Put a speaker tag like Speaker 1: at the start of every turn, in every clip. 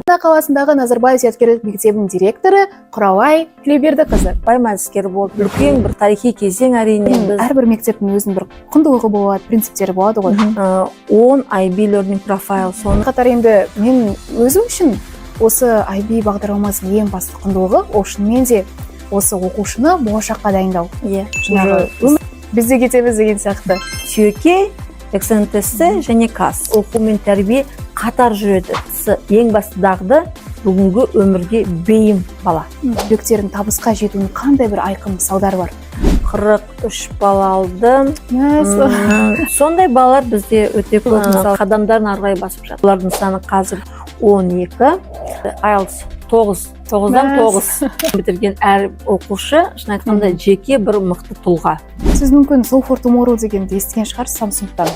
Speaker 1: Астана қаласындағы Назарбаев зияткерлік мектебінің директоры Құралай Тілеубердіқызы.
Speaker 2: Баймәдіскер болып, үлкен бір тарихи кезең әрине.
Speaker 1: Әрбір мектептің өзінің бір құндылығы болады, принциптері болады ғой.
Speaker 2: 10 IB Learning Profile.
Speaker 1: Соның қатар енді мен өзім үшін осы IB бағдарламасының ең басты құндылығы ол шынымен де осы оқушыны болашаққа дайындау. Бізде кетеміз деген сияқты.
Speaker 2: Түйеке, эксцентесі және кас. Оқу мен тәрбие қатар жүреді. Ең басты дағды бүгінгі өмірге бейім бала.
Speaker 1: Түлектердің табысқа жетуінің қандай бір айқын мысалдары бар?
Speaker 2: 43 бала алдым. Сондай балалар бізде өте көп, мысалы, қадамдарын арғай басып жатыр. Олардың саны қазір 12. IELTS 9-9-дан 9 бітірген әр оқушы, шын айтқанда, жеке бір мықты тұлға.
Speaker 1: Сіз мүмкін Soul for Tomorrow дегенді естіген шығар Samsung-тан.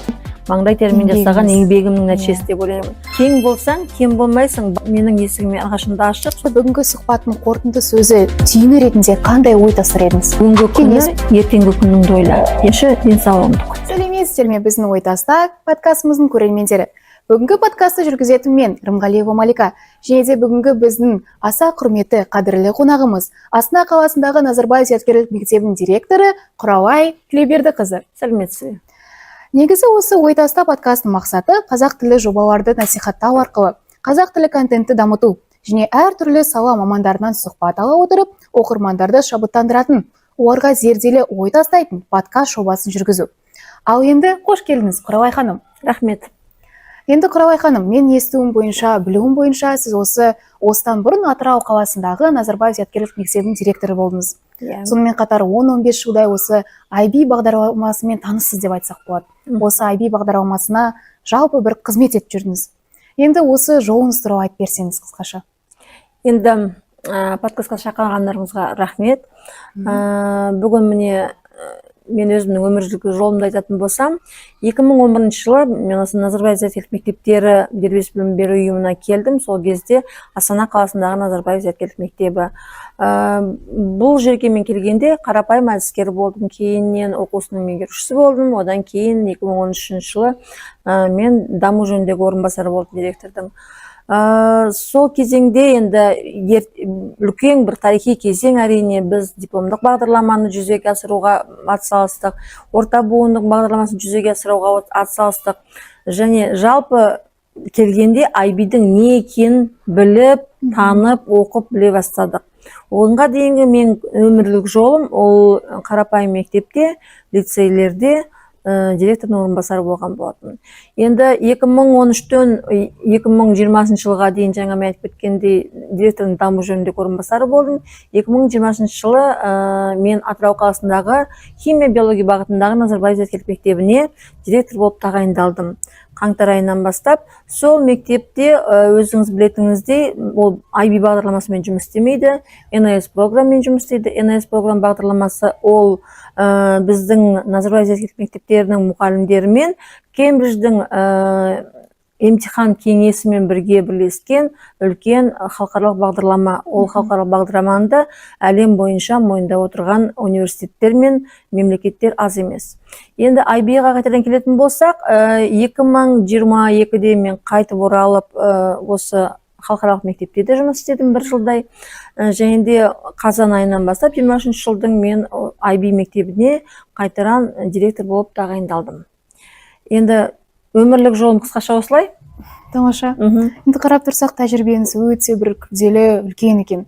Speaker 2: Маңдай термен жасаған еңбегімнің нәтижесі деп ойлаймын. Кең болсаң, кем болмайсың, менің есігіме алғашында ашып.
Speaker 1: Бүгінгі сұхбаттың қорытынды сөзі түйіні ретінде қандай ой тастар едіңіз?
Speaker 2: Бүгінгі күні, ертеңгі күніңді ойла. Еші денсаулығыңды қой.
Speaker 1: Сәлеметсіздер ме, біздің ой таста подкастымыздың көрермендері. Бүгінгі подкасты жүргізетін мен, Рымғалиева Малика, және де бүгінгі біздің аса құрметті қадірлі қонағымыз, Астана қаласындағы Назарбаев зияткерлік мектебінің директоры Құралай Тілеубердіқызы.
Speaker 2: Сәлеметсіз.
Speaker 1: Негізі осы ой таста подкастың мақсаты қазақ тілі жобаларды насихаттау арқылы қазақ тілі контентті дамыту және әртүрлі сала мамандарынан сұхбат ала отырып, оқырмандарды шабыттандыратын, оларға зерделі ой тастайтын подкаст жобасын жүргізу. Ал енді қош келдіңіз, Құралай ханым.
Speaker 2: Рахмет.
Speaker 1: Енді Құралай ханым, мен естуім бойынша, білуім бойынша, сіз осыдан бұрын Атырау қаласындағы Назарбаев зияткерлік мектебінің директоры болдыңыз. Сонымен қатар 10-15 жылдай осы IB бағдарламасымен таныссыз деп айтсақ болады. Осы IB бағдарламасына жалпы бір қызмет етіп жүрдіңіз. Енді осы жолыңыз туралы айтып берсеңіз қысқаша.
Speaker 2: Енді подкастқа шақырғандарыңызға рахмет. Бүгін міне мен өзімнің өмірлік жолымды айтатын болсам, 2011 жылы мен осы Назарбаев зияткерлік мектептері дербес білім беру ұйымына келдім. Сол кезде Астана қаласындағы Назарбаев зияткерлік мектебі. Бұл жерге мен келгенде қарапайым әдіскер болдым, кейіннен оқусының меңгерушісі болдым. Одан кейін 2013 жылы мен даму жөніндегі орынбасары болдым директордың. Сол кезеңде енді үлкен бір тарихи кезең әрине, біз дипломдық бағдарламаны жүзеге асыруға атсалыстық, орта буындық бағдарламасын жүзеге асыруға атсалыстық, және жалпы келгенде IB-дің не екенін біліп, танып, оқып біле бастадық. Оғанға дейінгі мен өмірлік жолым ол қарапайым мектепте, лицейлерде директордың орынбасары болған болатын. Енді 2013-тен 2020 жылға дейін жаңа мен айтып кеткендей директордың даму жөніндегі орынбасары болдым. 2020 жылы мен Атырау қаласындағы химия биология бағытындағы Назарбаев зияткерлік мектебіне директор болып тағайындалдым. Қаңтар айынан бастап, сол мектепте өзіңіз білетіңіздей, ол IB бағдарламасымен жұмыс істемейді, NIS программен жұмыс істейді. NIS програм бағдарламасы ол біздің Назарбаев зияткерлік мектептерінің мұғалімдерімен Кембридждің емтихан кеңесімен бірге бірлескен үлкен халықаралық бағдарлама. Ол халықаралық бағдарламаны әлем бойынша мойындап отырған университеттер мен мемлекеттер аз емес. Енді IB-ға қайтадан келетін болсақ, 2022-де мен қайтып оралып осы халықаралық мектепте де жұмыс істедім бір жылдай. Және де қазан айынан бастап 23 жылдың мен IB мектебіне қайтаран директор болып тағайындалдым. Енді өмірлік жолым қысқаша осылай.
Speaker 1: Тамаша. Енді қарап тұрсақ, тәжірибеңіз өте бір күрделі, үлкен екен.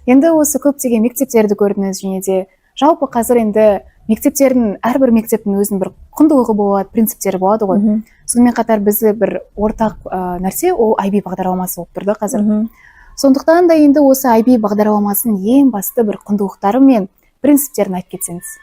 Speaker 1: Енді осы көптеген мектептерді көрдіңіз, және де жалпы қазір енді мектептердің, әрбір мектептің өзінің бір құндылығы болады, принциптері болады ғой. Сонымен қатар бізді бір ортақ нәрсе ол IB бағдарламасы болып тұрды қазір. Сондықтан да енді осы IB бағдарламасының ең басты бір құндылықтары мен принциптерін айтып кетсеңіз.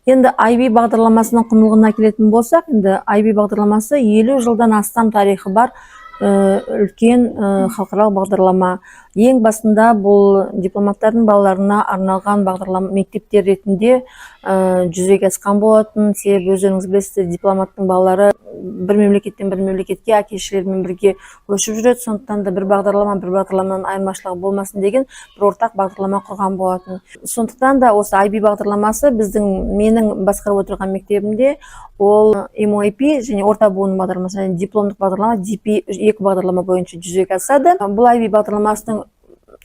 Speaker 2: Енді IB бағдарламасының құндылығына келетін болсақ, енді IB бағдарламасы 50 жылдан астам тарихы бар үлкен халықаралық бағдарлама. Ең басында бұл дипломаттардың балаларына арналған бағдарлама мектептер ретінде жүзеге асқан болатын. Себебі өздеріңіз білесіздер, дипломаттың балалары бір мемлекеттен бір мемлекетке әке-шешелерімен бірге көшіп жүреді. Сондықтан да бір бағдарламадан айырмашылығы болмасын деген бір ортақ бағдарлама құрған болатын. Сондықтан да осы IB бағдарламасы менің басқарып отырған мектебімде ол MOIP және орта буын бағдарламасы және дипломдық бағдарлама DP2 бағдарлама бойынша жүзеге асады. Бұл IB бағдарламасының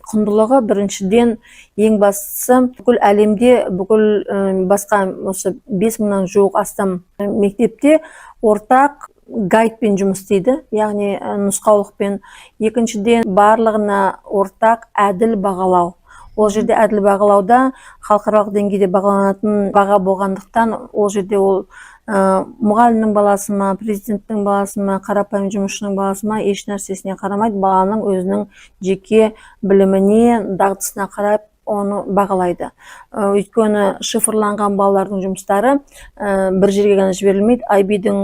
Speaker 2: құндылығы біріншіден ең бастысы бүкіл әлемде басқа осы 5000-нан жуық астам мектепте ортақ гайдпен жұмыс істейді, яғни нұсқаулықпен. Екіншіден барлығына ортақ әділ бағалау. Ол жерде әділ бағалауда халықаралық деңгейде бағаланатын баға болғандықтан ол жерде ол мұғалімнің баласы ма, президенттің баласы ма, қарапайым жұмысшының баласы ма, еш нәрсесіне қарамайды, баланың өзінің жеке біліміне, дағдысына қарап оны бағалайды. Өйткені шифрланған балалардың жұмыстары бір жерге ғана жіберілмейді. IB-дің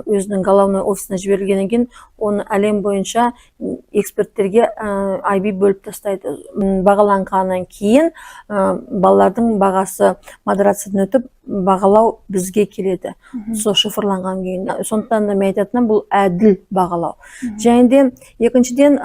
Speaker 2: өзінің головной офисіне жіберілгеннен кейін оны әлем бойынша эксперттерге IB бөліп тастайды. Бағаланғаннан кейін балалардың бағасы модерациядан өтіп бағалау бізге келеді. Сол шифрланған кейін. Сондықтан да мен айтатыным, бұл әділ бағалау. Және де екіншіден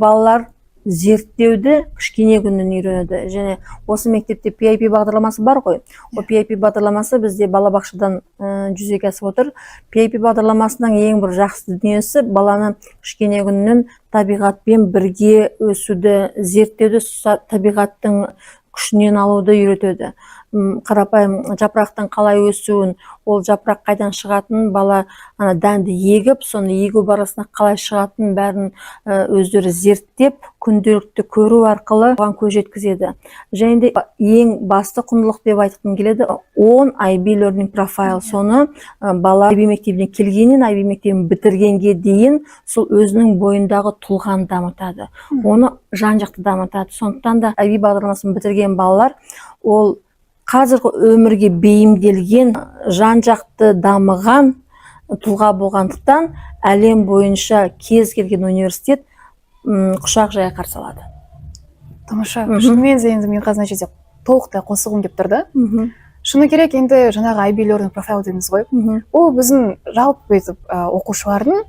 Speaker 2: балалар зерттеуді кішкене күннен үйренеді. Және осы мектепте PIP бағдарламасы бар ғой. Ол PIP бағдарламасы бізде балабақшадан жүзеге асып отыр. PIP бағдарламасының ең бір жақсы дүниесі баланы кішкене күннен табиғатпен бірге өсуді, зерттеуді, табиғаттың күшінен алуды үйретеді. Қарапайым жапырақтың қалай өсуін, ол жапырақ қайдан шығатынын бала дәнді егіп, соны егу барысында қалай шығатынын бәрін өздері зерттеп, күнделікті көру арқылы оған көз жеткізеді. Және де ең басты құндылық деп айтқым келеді, 10 IB Learning Profile. Соны бала IB мектебіне келгеннен, IB мектебін бітіргенге дейін сол өзінің бойындағы тұлғаны дамытады. Оны жан-жақты дамытады. Сондықтан да IB бағдарламасын бітірген балалар ол қазіргі өмірге бейімделген, жан-жақты дамыған тұлға болғандықтан әлем бойынша кез келген университет құшақ жая қарсы алады.
Speaker 1: Тамаша. Шынымен де енді мен қазір жерде толықтай қосылғым келіп тұрды. Шыны керек, енді жаңағы IB Learning Profile дейміз ғой. Ол біздің жалпы оқушылардың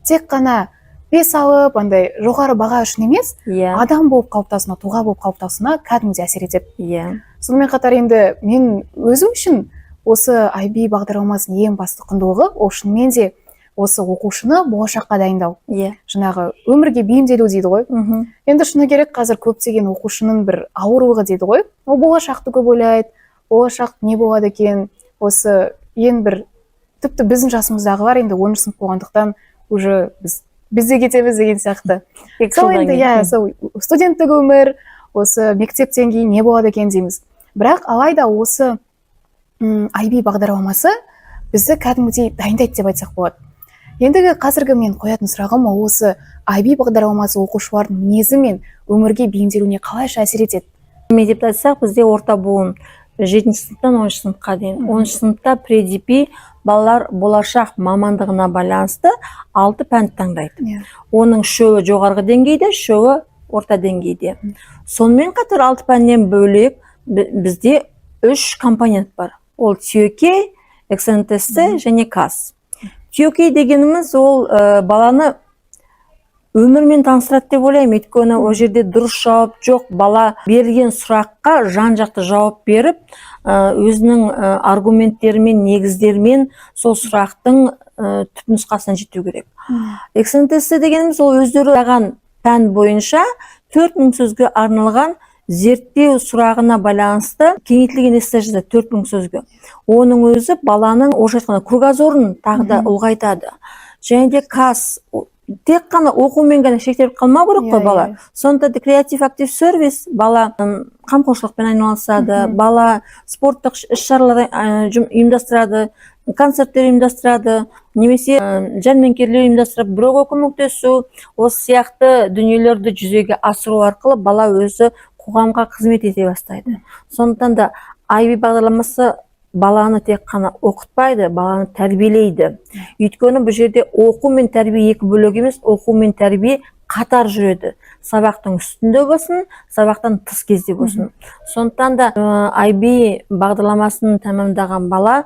Speaker 1: тек қана 5 алып, андай жоғары баға үшін емес, адам болып қалыптасуына, тұлға болып қалыптасуына кәдімгідей әсер етеді. Сонымен қатар енді мен өзім үшін осы IB бағдарламасының ең басты құндылығы ол шынымен де осы оқушыны болашаққа дайындау. Жаңағы өмірге бейімделу дейді ғой. Енді шыны керек, қазір көптеген оқушының бір ауырлығы дейді ғой. Ол болашақты көп ойлайды, болашақ не болады екен, осы ең бір тіпті біздің жасымыздағылар енді 10 сынып болғандықтан уже бізде кетеміз деген сияқты. Сол енді сол студенттік өмір, осы мектептен кейін не болады екен дейміз. Бірақ алайда осы IB бағдарламасы бізді кәдімгідей дайындайды деп айтсақ болады. Ендігі қазіргі мен қоятын сұрағым осы IB бағдарламасы оқушылардың мінезі мен өмірге бейімделуіне қалайша әсер етеді?
Speaker 2: Деп айтсақ, бізде орта буын 7 сыныптан 10 сыныпқа дейін. 10 сыныпта предипи балалар болашақ мамандығына байланысты 6 пән таңдайды. Оның үшеуі жоғарғы деңгейде, үшеуі орта деңгейде. Сонымен қатар 6 пәннен бөлек бізде 3 компонент бар. Ол TOK, XNTS және CAS. TOK дегеніміз ол баланы өмірмен таныстырады деп ойлаймын. Өйткені ол жерде дұрыс жауап жоқ, бала берілген сұраққа жан-жақты жауап беріп, өзінің аргументтерімен, негіздерімен сол сұрақтың түпнұсқасына жету керек. XNTS дегеніміз ол өздері алған пән бойынша 4000 сөзге арналған зерттеу сұрағына байланысты кеңейтілген эссе жазады 4000 сөзге. Оның өзі баланың кругозорын тағы да ұлғайтады. Және де CAS тек қана оқумен ғана шектеліп қалмау керек қой бала. Сонда да креатив актив сервис, бала қамқоршылықпен айналысады, бала спорттық іс-шаралар ұйымдастырады, концерттер ұйымдастырады, немесе жәрмеңкелер ұйымдастырып, біреуге көмектесу, осы сияқты дүниелерді жүзеге асыру арқылы бала өзі қоғамға қызмет ете бастайды. Сондықтан да IB бағдарламасы баланы тек қана оқытпайды, баланы тәрбиелейді. Өйткені бұл жерде оқу мен тәрбие екі бөлек емес, оқу мен тәрбие қатар жүреді. Сабақтың үстінде болсын, сабақтан тыс кезде болсын. Сондықтан да IB бағдарламасын тәмамдаған бала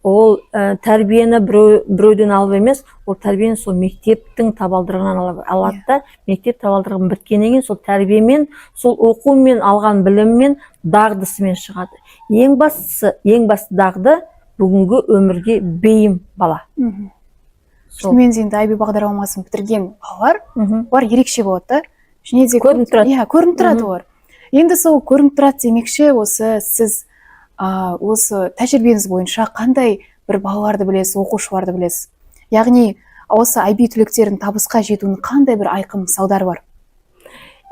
Speaker 2: ол тәрбиені біреуден алып емес, ол тәрбиені сол мектептің табалдырығынан алады да, мектеп табалдырығын біткеннен кейін сол тәрбиемен, сол оқумен алған біліммен, дағдысымен шығады. Ең басты дағды бүгінгі өмірге бейім бала.
Speaker 1: Шынымен де енді IB бағдарламасын бітірген балалар,
Speaker 2: Мгм.
Speaker 1: олар ерекше болады да. Және де
Speaker 2: Көрініп тұрады.
Speaker 1: Иә, көрініп тұрады олар. Енді сол көрініп тұрады демекші, осы сіз осы тәжірибеңіз бойынша қандай бір балаларды білесіз, оқушыларды білесіз? Яғни осы IB түлектерінің табысқа жетуінің қандай бір айқын мысалдары бар?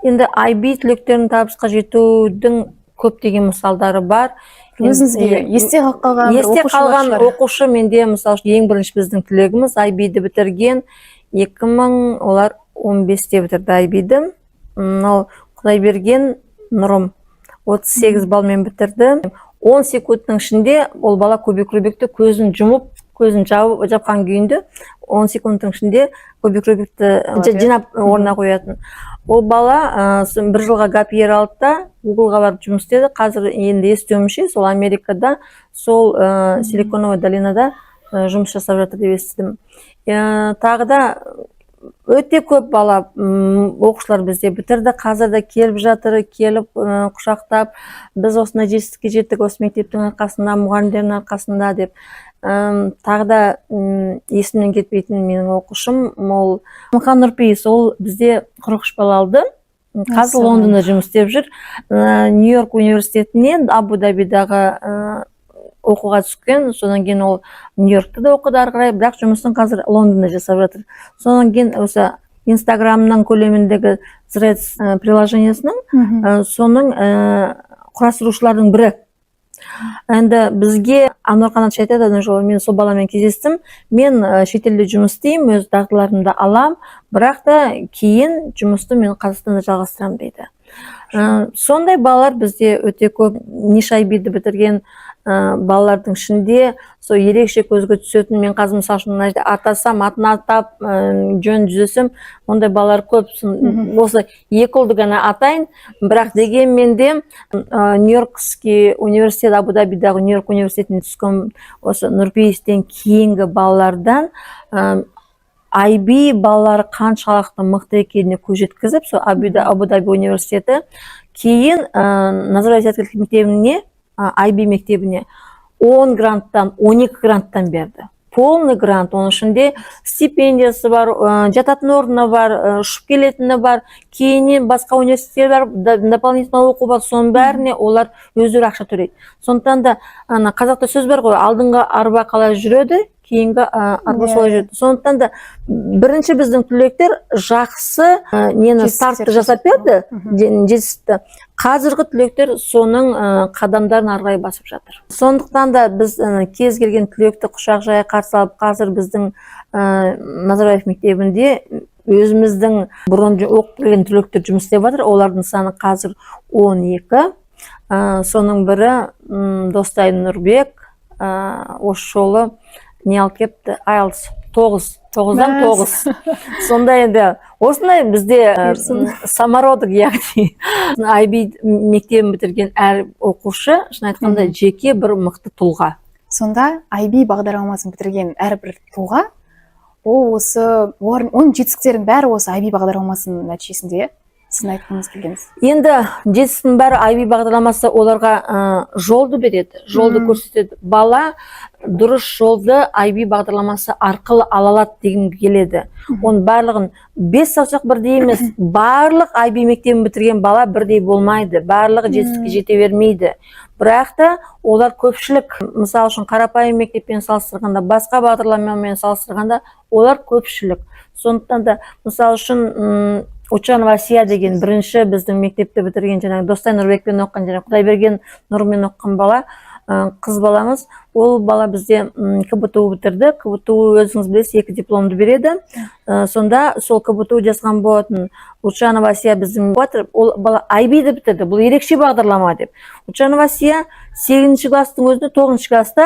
Speaker 2: Енді IB түлектерінің табысқа жетудің көптеген мысалдары бар.
Speaker 1: Өзіңізге есте қалған бір
Speaker 2: Есте
Speaker 1: оқушылар
Speaker 2: қалған
Speaker 1: шығар.
Speaker 2: оқушы менде, мысалы үшін ең бірінші біздің түлегіміз IB-ді бітірген 2015-те бітірді IB-ді. Мынау Құдайберген Нұрым 38 балмен бітірді. 10 секундтың ішінде ол бала көбек-рөбекті көзін жұмып, көзін жапқан күйінде 10 секундтың ішінде көбек-рөбекті жинап орнына қоятын. Ол бала бір жылға гапьер алды да Гуглға барып жұмыс істеді. Қазір енді естуімше сол Америкада, сол Силиконовая долинада жұмыс жасап жатыр деп естідім. Тағы да өте көп бала оқушылар бізде бітірді. Қазір де келіп жатыр, келіп құшақтап, біз осындай жетістікке жеттік осы мектептің арқасында, мұғалімдердің арқасында деп. Тағы да есімнен кетпейтін менің оқушым, ол Мұқан Нұрпейіс, ол бізде 43 бала алды. Қазір Лондонда жұмыс істеп жүр. Нью-Йорк университетінен Абу-Дабидағы оқуға түскен, содан кейін ол Нью-Йоркта да оқыды ары қарай, бірақ жұмысын қазір Лондонда жасап жатыр. Содан кейін осы Инстаграмның көлеміндегі Threads приложениесінің соның құрастырушылардың бірі. Енді бізге Ануар Қанатович айтады, одна жолы мен сол баламен кездестім, мен шетелде жұмыс істеймін, өз дағдыларымды алам, бірақ та кейін жұмысты мен Қазақстанда жалғастырамын дейді. Сондай балалар бізде өте көп. Ниш IB-ді бітірген балалардың ішінде сол ерекше көзге түсетін, мен қазір мысалы үшін мына жерде атасам, атын атап, жөн жүзесем, ондай балалар көп. Осы екі ұлды ғана атайын, бірақ дегенмен де Нью-Йоркский университет, Абу-Дабидағы Нью-Йорк университетіне түскен осы Нұрпейістен кейінгі балалардан IB балалары қаншалықты мықты екеніне көз жеткізіп, сол Абу-Даби университеті кейін Назарбаев мектебіне, IB мектебіне 10 гранттан 12 гранттан берді. Полный грант, оның ішінде стипендиясы бар, жататын орны бар, ұшып келетіні бар, кейіннен басқа университеттер бар, дополнительный оқу бар, соның бәріне олар өздері ақша төлейді. Сондықтан да қазақта сөз бар ғой, алдыңғы арба қалай жүреді, кейінгі арба солай жүреді. Сондықтан да бірінші біздің түлектер жақсы стартты жасап берді, жетістікті. Қазіргі түлектер соның қадамдарын ары қарай басып жатыр. Сондықтан да біз кез келген түлекті құшақ жая қарсы алып, қазір біздің Назарбаев мектебінде өзіміздің бұрын оқып келген түлектер жұмыс істеп жатыр. Олардың саны қазір 12. Соның бірі Достай Нұрбек, осы жолы не алып кепті? IELTS 9-дан 9. Сонда енді осындай бізде самородок, яғни IB мектебін бітірген әр оқушы, шын айтқанда жеке бір мықты тұлға.
Speaker 1: Сонда IB бағдарламасын бітірген әрбір тұлға, оның жетістіктерінің бәрі осы IB бағдарламасының нәтижесінде, сіздің айтқыңыз келгеніз.
Speaker 2: Енді жетістіктің бәрі IB бағдарламасы оларға жолды береді, жолды көрсетеді. Бала дұрыс жолды IB бағдарламасы арқылы ала алады дегім келеді. Оның барлығын 5 саусақ бірдей емес, барлық IB мектебін бітірген бала бірдей болмайды, барлығы жетістікке жете бермейді. Бірақ та олар көпшілік, мысалы үшін қарапайым мектеппен салыстырғанда, басқа бағдарламамен салыстырғанда, олар көпшілік. Сондықтан да, мысалы үшін Учанова Асия деген бірінші біздің мектепті бітірген, жаңағы Достай Нұрбекпен оққан, жаңағы Құдайберген Нұрмен оққан бала, қыз баламыз, ол бала бізде КБТУ бітірді. КБТУ өзіңіз білесіз, 2 дипломды береді. Сонда сол КБТУ жазған болатын. Учанова Асия біздің батыр, ол бала IB-ді бітірді, бұл ерекше бағдарлама деп. Учанова Асия 8-ші класстың өзінде 9-ші класста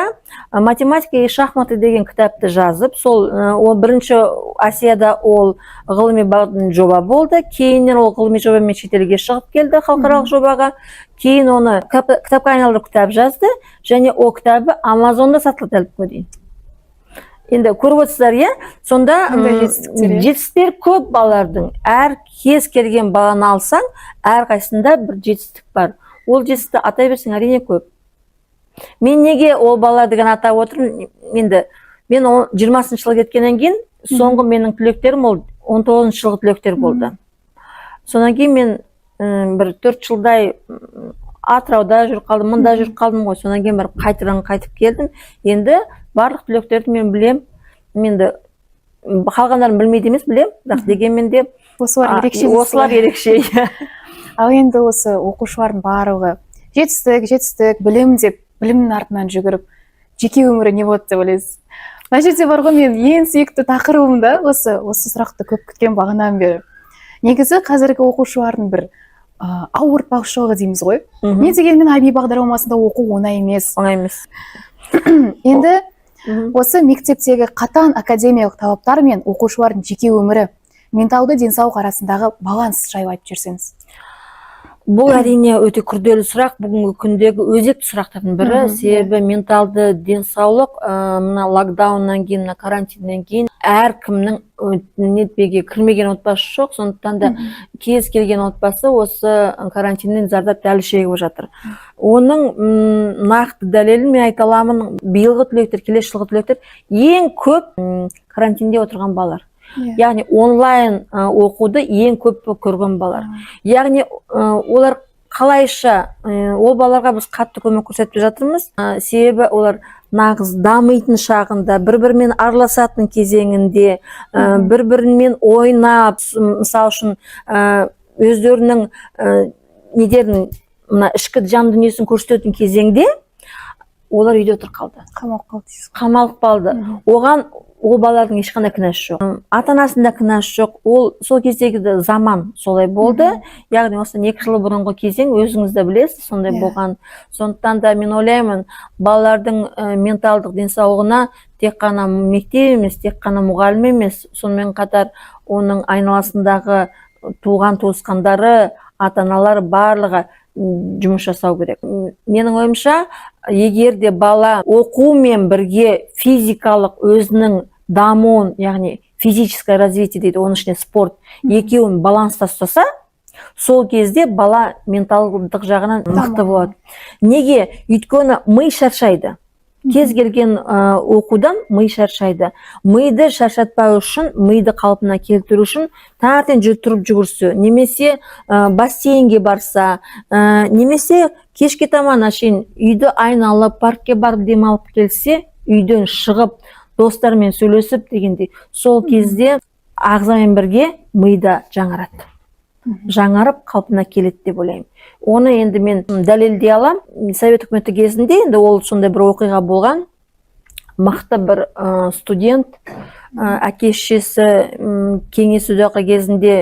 Speaker 2: математика и шахматы деген кітапты жазып, сол бірінші Асияда ол ғылыми жоба болды. Кейіннен ол ғылыми жобамен шетелге шығып келді, халықаралық жобаға. Кейін оны кітапқа айналдырып кітап жазды, және ол кітабы Амазонда сатылды әлі күнге дейін. Енді көріп отырсыздар, иә? Сонда жетістіктер көп балалардың. Әр кез келген баланы алсаң, әр қайсында бір жетістік бар. Ол жетістікті атай берсең әрине көп. Мен неге ол балалар деген атап отырмын, енді мен 20-шы жылы кеткеннен кейін соңғы менің түлектерім ол 19-шы жылғы түлектер болды. Содан кейін мен бір 4 жылдай Атырауда жүріп қалдым, мында жүріп қалдым ғой. Содан кейін бір қайтадан қайтып келдім. Енді барлық түлектерді мен білем. Енді қалғандарын білмейді емес, білем, бірақ дегенмен де осылар ерекше.
Speaker 1: Ал енді осы оқушылардың барлығы жетістік, білім деп, білімнің артынан жүгіріп, жеке өмірі не болады деп ойлайсыз? Мына жерде бар ғой, мен ең сүйікті тақырыбым да осы сұрақты көп күткен бағанадан бері. Негізі қазіргі оқушылардың бір ауыртпашылығы дейміз ғой. Не дегенмен IB бағдарламасында оқу оңай емес.
Speaker 2: Оңай емес.
Speaker 1: Енді осы мектептегі қатаң академиялық талаптар мен оқушылардың жеке өмірі, менталды денсаулық арасындағы баланс жайлы айтып жүрсеңіз.
Speaker 2: Бұл әрине өте күрделі сұрақ, бүгінгі күндегі өзекті сұрақтардың бірі. Себебі менталды денсаулық мына локдауннан кейін, мына карантиннен кейін әркімнің нетпеге кірмеген отбасы жоқ. Сондықтан да кез келген отбасы осы карантиннен зардап дәл шегіп жатыр. Оның нақты дәлелін мен айта аламын. Биылғы түлектер, келесі жылғы түлектер ең көп карантинде отырған балалар. Яғни онлайн оқуды ең көп көрген балалар. Яғни олар қалайша, ол балаларға біз қатты көмек көрсетіп жатырмыз. Себебі олар нағыз дамитын шағында, бір-бірімен араласатын кезеңінде, бір-бірімен ойнап, мысал үшін өздерінің недерін, ішкі жан дүниесін көрсететін кезеңде олар үйде отыр қалды. Қамалып қалды. Оған ол балалардың ешқандай кінәсі жоқ. Ата-анасында кінәсі жоқ. Ол сол кездегі заман солай болды. Яғни осы 2 жыл бұрынғы кезең өзіңіз де білесіз, сондай болған. Сондықтан да мен ойлаймын, балалардың менталдық денсаулығына тек қана мектеп емес, тек қана мұғалім емес, сонымен қатар оның айналасындағы туған туысқандары, ата-аналар барлығы жұмыс жасау керек. Менің ойымша, егер де бала оқумен бірге физикалық өзінің дамуын, яғни физическое развитие дейді, оның ішінде спорт, екеуін баланста ұстаса, сол кезде бала менталдық жағынан мықты болады. Неге? Өйткені ми шаршайды. Кез келген оқудан ми шаршайды. Миды шаршатпау үшін, миды қалпына келтіру үшін таңертең тұрып жүгірсе, немесе бассейнге барса, немесе кешке таман шейін үйді айналып, паркке барып демалып келсе, үйден шығып, достармен сөйлесіп дегендей, сол кезде ағзамен бірге мида жаңарады. Жаңарып қалпына келеді деп ойлаймын. Оны енді мен дәлелдей алам. Совет үкіметі кезінде енді ол сондай бір оқиға болған. Мықты бір студент, әке-шешесі кеңес одағы кезінде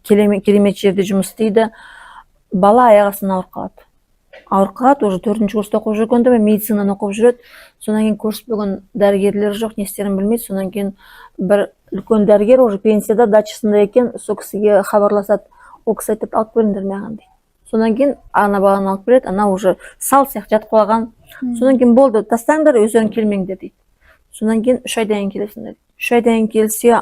Speaker 2: керемет жерде жұмыс істейді. Бала аяқ астынан ауырып қалады. Ауырып қалады, уже 4-ші курста оқып жүргенде медицинаны оқып жүреді. Содан кейін көрсетпеген дәрігерлер жоқ, не істерін білмейді. Содан кейін бір үлкен дәрігер уже пенсияда, дачасында екен, сол кісіге хабарласады. Ол кісі айтып, алып беріңдер маған дейді. Содан кейін ана баланы алып береді, ана уже сал сияқты жатып қалған. Содан кейін болды, тастаңдар, өздерің келмеңдер дейді. Содан кейін 3 айдан кейін келесіңдер. 3 айдан кейін келсе,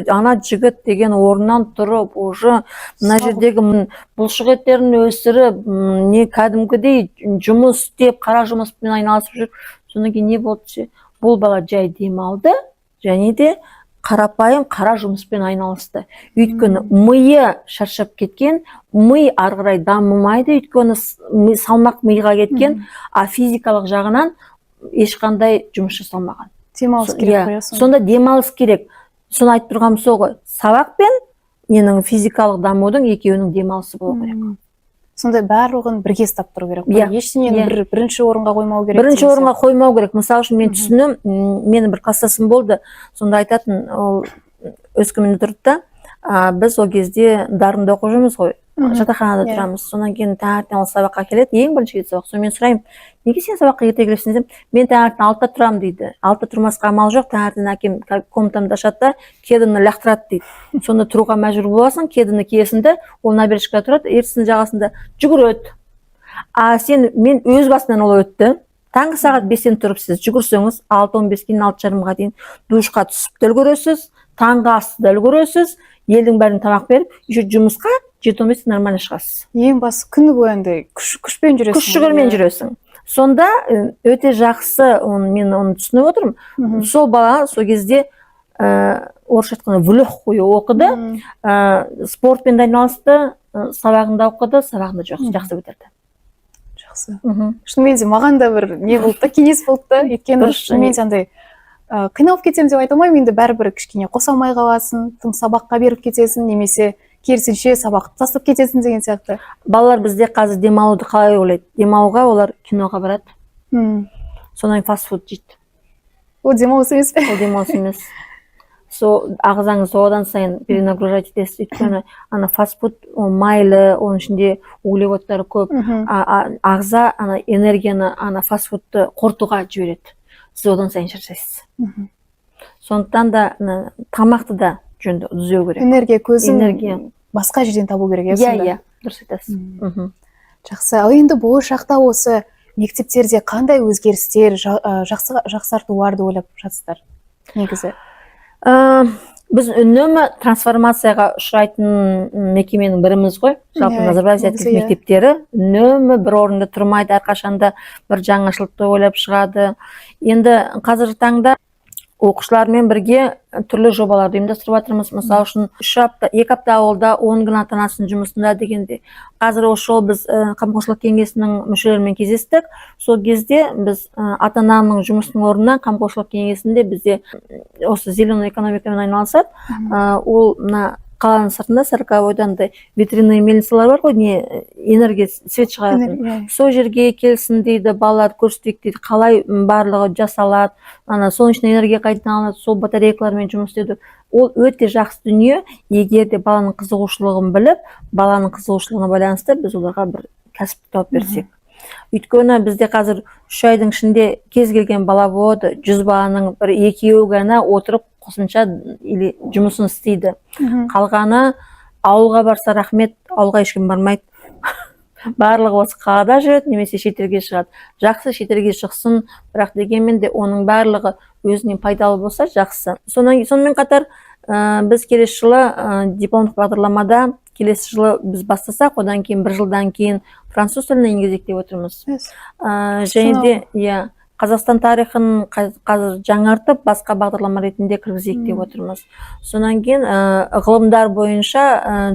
Speaker 2: ана жігіт деген орнынан тұрып, уже мына жердегі бұлшық еттерін өсіріп, не кәдімгідей жұмыс істеп, қара жұмыспен айналысып жүр. Содан кейін не болды? Бұл бала жай демалды, және де қарапайым қара жұмыспен айналысты. Өйткені миы шаршап кеткен, ми арғырай дамымайды, өйткені салмақ миға кеткен, а физикалық жағынан ешқандай жұмыс жасалмаған.
Speaker 1: Демалыс керек.
Speaker 2: Сонда демалыс керек. Соны айтып тұрғам сол ғой. Сабақ пен менің физикалық дамудың екеуінің демалысы болу керек.
Speaker 1: Сонда барлығын бірге ұстап тұру керек. Ештеңені бірінші орынға қоймау керек.
Speaker 2: Бірінші орынға қоймау керек. Мысалы үшін мен түсінем, менің бір класстасым болды. Сонда айтатын, ол Өскеменде тұрды да, біз ол кезде Дарында оқып жүрміз ғой. Жатақханада тұрамыз. Сонан кейін таңертең ол сабаққа келеді, ең бірінші рет сабақ. Сонымен мен сұраймын, неге сен сабаққа ерте келесің десем, мен таңертең 6-та тұрамын дейді. 6-та тұрмасқа амал жоқ, таңертең әкем комнатамды ашады да, кедіні лақтырады дейді. Сонда тұруға мәжбүр боласың, кедіні киесің де, ол набережкада тұрады, ертістің жағасында жүгіреді. Мен өз басымнан ол өтті. Таңғы сағат 5-тен тұрып сіз жүгірсеңіз, 6:15-тен 6:30-ға дейін душқа түсіп те үлгересіз, таңғы асты да үлгересіз, елдің бәрін тамақ беріп, жұмысқа 7:15 нормально шығасыз.
Speaker 1: Ең басы күні бойы күшпен жүресің.
Speaker 2: Күш-жүгірмен жүресің. Сонда өте жақсы, мен оны түсініп отырмын. Сол бала сол кезде орысша айтқанда в легкую оқыды, спортпен де айналысты, сабағында оқыды, сабағында жақсы бітірді.
Speaker 1: Жақсы. Шынымен де маған да бір не болды да, кеңес болды да, өйткені шынымен де андай қиналып кетсем деп айта алмаймын, енді бәрібір кішкене қоса алмай қаласың, тым сабаққа беріп кетесің, немесе керісінше сабақты тастап кетесің деген сияқты.
Speaker 2: Балалар бізде қазір демалуды қалай ойлайды? Демалуға олар киноға барады. Содан фастфуд жейді.
Speaker 1: Ол демалыс емес пе?
Speaker 2: Ол демалыс емес. Ағзаңыз одан сайын перенагружать етесіз, өйткені ана фастфуд майлы, оның ішінде углеводтары көп. Ағза энергияны фастфудты қорытуға жібереді. Сіз одан сайын шаршайсыз. Сондықтан да тамақты да жөнді түзеу керек.
Speaker 1: Энергия көзін басқа жерден табу керек.
Speaker 2: Иә, дұрыс айтасыз.
Speaker 1: Жақсы. Ал енді болашақта осы мектептерде қандай өзгерістер, жақсартуларды ойлап жатсыздар негізі?
Speaker 2: Біз үнемі трансформацияға ұшырайтын мекеменің біріміз ғой. Жалпы Назарбаев Зияткерлік мектептері үнемі бір орында тұрмайды, әрқашанда бір жаңашылдықты ойлап шығады. Енді қазіргі таңда оқушылармен бірге түрлі жобаларды ұйымдастырып жатырмыз. Мысалы үшін 2 апта ауылда 10 күн ата-анасының жұмысында дегенде. Қазір осы жол біз қамқоршылық кеңесінің мүшелерімен кездестік. Сол кезде біз ата-ананың жұмысының орнына қамқоршылық кеңесінде бізде осы зеленый экономикамен айналысады. Ол қаланың сыртында Сарыковойдан ветряный мельницалар бар ғой, энергия свет шығаратын. Сол жерге келсін дейді, балалар көрсетейік дейді, қалай барлығы жасалады, солнечный энергия қайдан алынады, сол батарейкалармен жұмыс істеуді. Ол өте жақсы дүние. Егер де баланың қызығушылығын біліп, баланың қызығушылығына байланысты біз оларға бір кәсіп тауып берсек. Өйткені бізде қазір 3 айдың ішінде кез келген бала болады, 100 баланың бір 2-еуі ғана отырып қосымша жұмысын істейді. Қалғаны ауылға барса рахмет, ауылға ешкім бармайды. Барлығы осы қалада жүреді, немесе шетелге шығады. Жақсы шетелге шықсын, бірақ дегенмен де оның барлығы өзіне пайдалы болса жақсы. Сонымен қатар біз келесі жылы дипломдық бағдарламада, келесі жылы біз бастасақ, одан кейін 1 жылдан кейін француз тілін енгізейік деп отырмыз. Және де Қазақстан тарихын қазір жаңартып, басқа бағдарлама ретінде кіргізейік деп отырмыз. Сонан кейін ғылымдар бойынша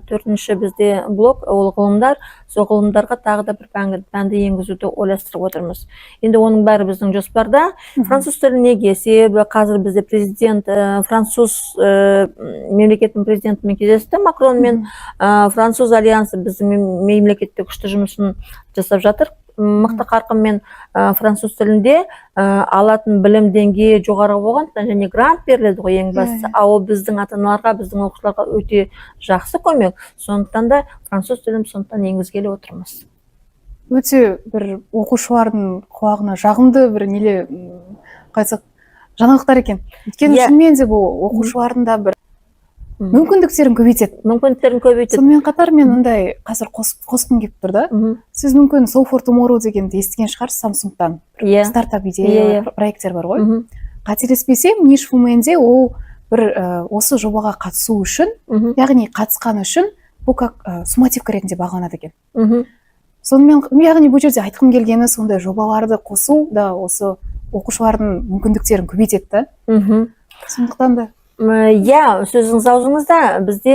Speaker 2: 4-ші бізде блок, ол ғылымдар. Сол ғылымдарға тағы да бір пәнді енгізуді ойластырып отырмыз. Енді оның бәрі біздің жоспарда. Француз тілі неге? Себебі қазір бізде президент, француз мемлекеттің президентімен кездесті, Макронмен. Француз альянсы біздің мемлекеттік күшті жұмысын жасап жатыр. Мықты қарқынмен француз тілінде алатын білім деңгейі жоғары болғандықтан және грант беріледі ғой ең бастысы. Ол біздің ата-аналарға, біздің оқушыларға өте жақсы көмек. Сондықтан да француз тілін енгізгелі отырмыз.
Speaker 1: Өте бір оқушылардың құлағына жағымды бір жаңалықтар екен. Өйткені шынымен де бұл оқушылардың да бір мүмкіндіктерін көбейтеді. Сонымен қатар мен ондай қазір қосқым келіп тұр да. Сіз мүмкін Soul for Tomorrow дегенді естіген шығарсыз, Samsung-тан. Стартап идея проекттер бар ғой. Қателеспесем, Niche Women-де ол бір осы жобаға қатысу үшін, яғни қатысқан үшін, бұл как суммативка ретінде бағаланады екен. Сонымен, яғни бұл жерде айтқым келгені сондай жобаларды қосу да осы оқушылардың мүмкіндіктерін көбейтеді. Сондықтан да
Speaker 2: сөзіңіз аузыңызда. Бізде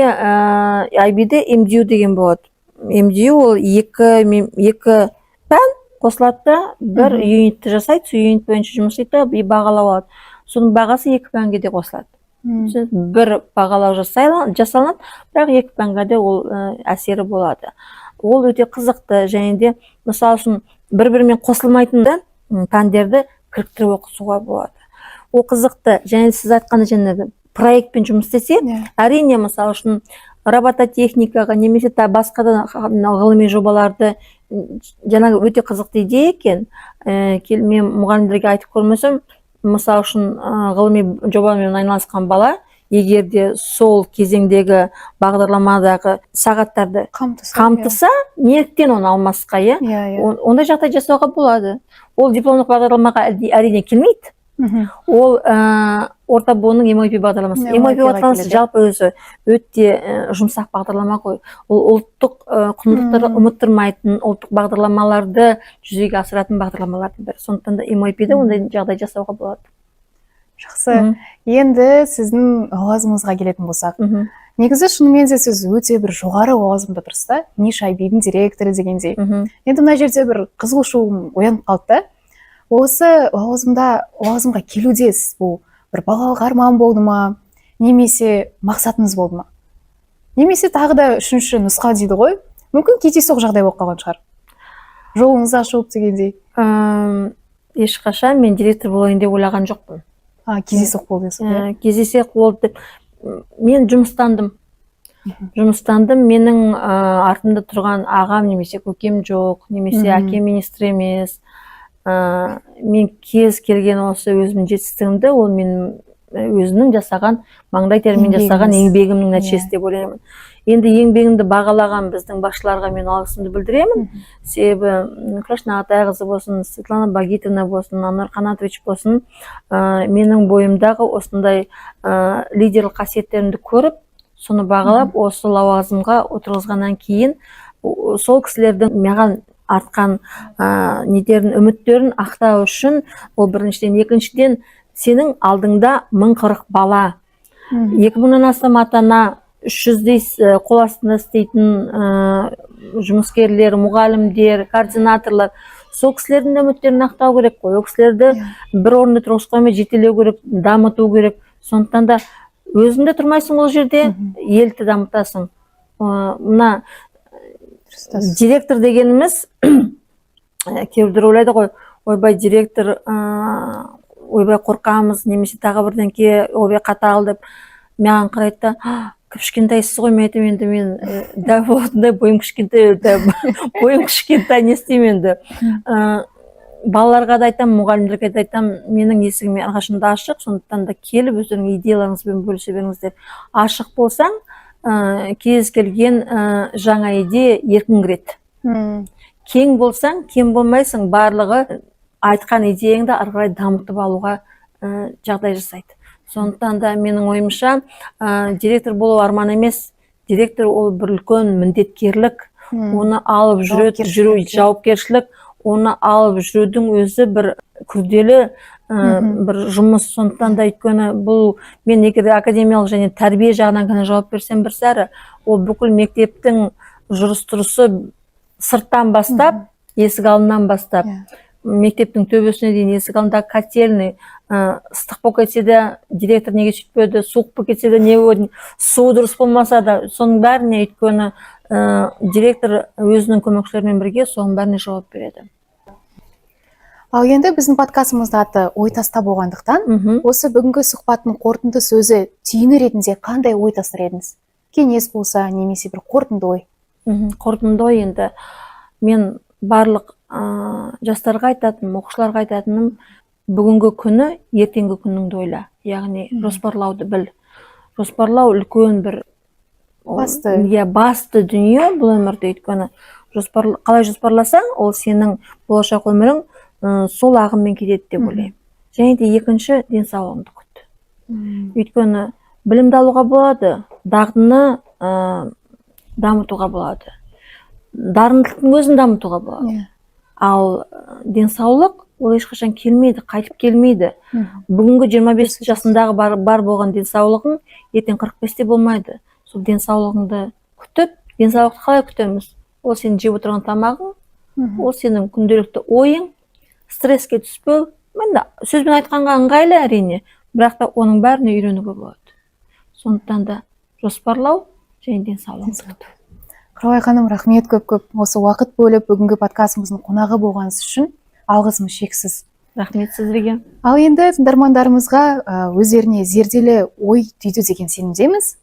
Speaker 2: IB-де MDU деген болады. MDU ол екі пән қосылады, бір юнитті жасайды, сол юнит бойынша жұмыс істейді, бағалау алады. Соның бағасы 2 пәнге де қосылады. Бір бағалау жасалынады, бірақ 2 пәнге де ол әсері болады. Ол өте қызықты, және де мысалы үшін бір-бірімен қосылмайтын пәндерді кіріктіріп оқытуға болады. Ол қызықты, және сіз айтқаны жаңағы проектпен жұмыс істесе, әрине мысалы үшін робототехникаға немесе басқа да ғылыми жобаларды жаңағы өте қызықты идея екен. Мен мұғалімдерге айтып көрмесем, мысалы үшін ғылыми жобамен айналысқан бала егер де сол кезеңдегі бағдарламадағы сағаттарды қамтыса, неліктен оны алмасқа, ондай жағдай жасауға болады. Ол дипломдық бағдарламаға әрине келмейді, Ол орта буынның MOP бағдарламасы. MOP бағдарламасы жалпы өзі өте жұмсақ бағдарлама ғой. Ол ұлттық құндылықтарды ұмыттырмайтын, ұлттық бағдарламаларды жүзеге асыратын бағдарламалардың бірі. Сондықтан да MOP-де ондай жағдай жасауға болады.
Speaker 1: Жақсы. Енді сіздің лауазымыңызға келетін болсақ, негізі шынымен де сіз өте бір жоғары лауазымда тұрсыз да, Ниш-IB-дің директоры дегендей. Енді мына жерде бір қызығушылығым оянып қалды да. Осы лауазымға келуде бұл бір балалық арман болды ма, немесе мақсатыңыз болды ма? Немесе тағы да үшінші нұсқа дейді ғой, мүмкін кездейсоқ жағдай болып қалған шығар. Жолыңыз ашылып дегендей.
Speaker 2: Ешқашан мен директор болайын деп ойлаған жоқпын.
Speaker 1: Кездейсоқ болды дейсіз ғой?
Speaker 2: Кездейсоқ болды деп. Мен жұмыстандым. Менің артымда тұрған ағам немесе көкем жоқ, немесе әкем министр емес. Мен кез келген осы өзімнің жетістігімді, ол мен өзімнің жасаған, маңдай термен жасаған еңбегімнің нәтижесі деп ойлаймын. Енді еңбегімді бағалаған біздің басшыларға мен алғысымды білдіремін. Себебі Крашна Атайқызы болсын, Светлана Багитовна болсын, Анар Қанатович болсын, менің бойымдағы осындай лидерлік қасиеттерімді көріп, соны бағалап, осы лауазымға отырғызғаннан кейін сол кісілердің маған артқан үміттерін ақтау үшін, ол біріншіден, екіншіден, сенің алдыңда 1040 бала, 2000-нан астам ата-ана, 300-дей қол астында істейтін жұмыскерлер, мұғалімдер, координаторлар, сол кісілердің үміттерін ақтау керек қой. Ол кісілерді бір орында тұрғызып қоймай жетелеу керек, дамыту керек. Сондықтан да өзіңде тұрмайсың ол жерде, елді дамытасың. Мына директор дегеніміз, кейбіреулер ойлайды ғой, ойбай директор, ойбай қорқамыз, немесе тағы бірден ойбай қатал деп маған қарайды да, кішкентайсыз ғой, мен айтамын, енді мен дәу болатындай бойым кішкентай, не істеймін енді. Балаларға да айтамын, мұғалімдерге де айтамын, менің есігім әрқашанда ашық, сондықтан да келіп өздеріңнің идеяларыңызбен бөлісе беріңіздер. Ашық болсаң, кез келген жаңа идея еркін кіреді. Кең болсаң, кем болмайсың, барлығы айтқан идеяңды ары қарай дамытып алуға жағдай жасайды. Сондықтан да менің ойымша, директор болу арман емес, директор ол бір үлкен міндеткерлік, оны алып жүру жауапкершілік, оны алып жүрудің өзі бір күрделі бір жұмыс. Сондықтан да өйткені бұл, мен егер академиялық және тәрбие жағынан ғана жауап берсем бір сәрі, ол бүкіл мектептің жүріс-тұрысы сырттан бастап, есік алдынан бастап, мектептің төбесіне дейін есік алдында котельный, ыстық болып кетсе де директор неге сөйтпеді, суық болып кетсе де не болды, су дұрыс болмаса да, соның бәріне өйткені директор өзінің көмекшілерімен бірге соның бәріне жауап береді.
Speaker 1: Ал енді біздің подкастымызда аты ой таста болғандықтан, осы бүгінгі сұхбаттың қорытынды сөзі түйіні ретінде қандай ой тастар едіңіз? Кеңес болса, немесе бір қорытынды ой?
Speaker 2: Қорытынды ой енді мен барлық жастарға айтатыным, оқушыларға айтатыным, бүгінгі күні ертеңгі күніңді ойла. Яғни жоспарлауды біл. Жоспарлау үлкен бір басты дүние бұл өмірде. Өйткені қалай жоспарласаң, ол сенің болашақ өмірің сол ағыммен кетеді деп ойлаймын. Және де екінші, денсаулығыңды күт. Өйткені білімді алуға болады, дағдыны дамытуға болады, дарындылықтың өзін дамытуға болады. Ал денсаулық ол ешқашан келмейді, қайтып келмейді. Бүгінгі 25 жасындағы бар болған денсаулығың ертең 45-те болмайды. Сол денсаулығыңды күтіп, денсаулықты қалай күтеміз? Ол сен жеп отырған тамағың, ол сенің күнделікті ойың, стресске түспеу. Мен сөзбен айтқанға ыңғайлы әрине, бірақ та оның бәріне үйренуге болады. Сондықтан да жоспарлау және денсаулығыңды күту.
Speaker 1: Құралай ханым, рахмет көп-көп. Осы уақыт бөліп бүгінгі подкастымыздың қонағы болғаныңыз үшін алғысым шексіз.
Speaker 2: Рахмет сіздерге.
Speaker 1: Ал енді тыңдармандарымызға өздеріне зерделі ой түйді деген сенімдеміз.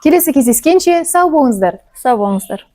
Speaker 1: Келесі кездескенше сау болыңыздар.
Speaker 2: Сау болыңыздар.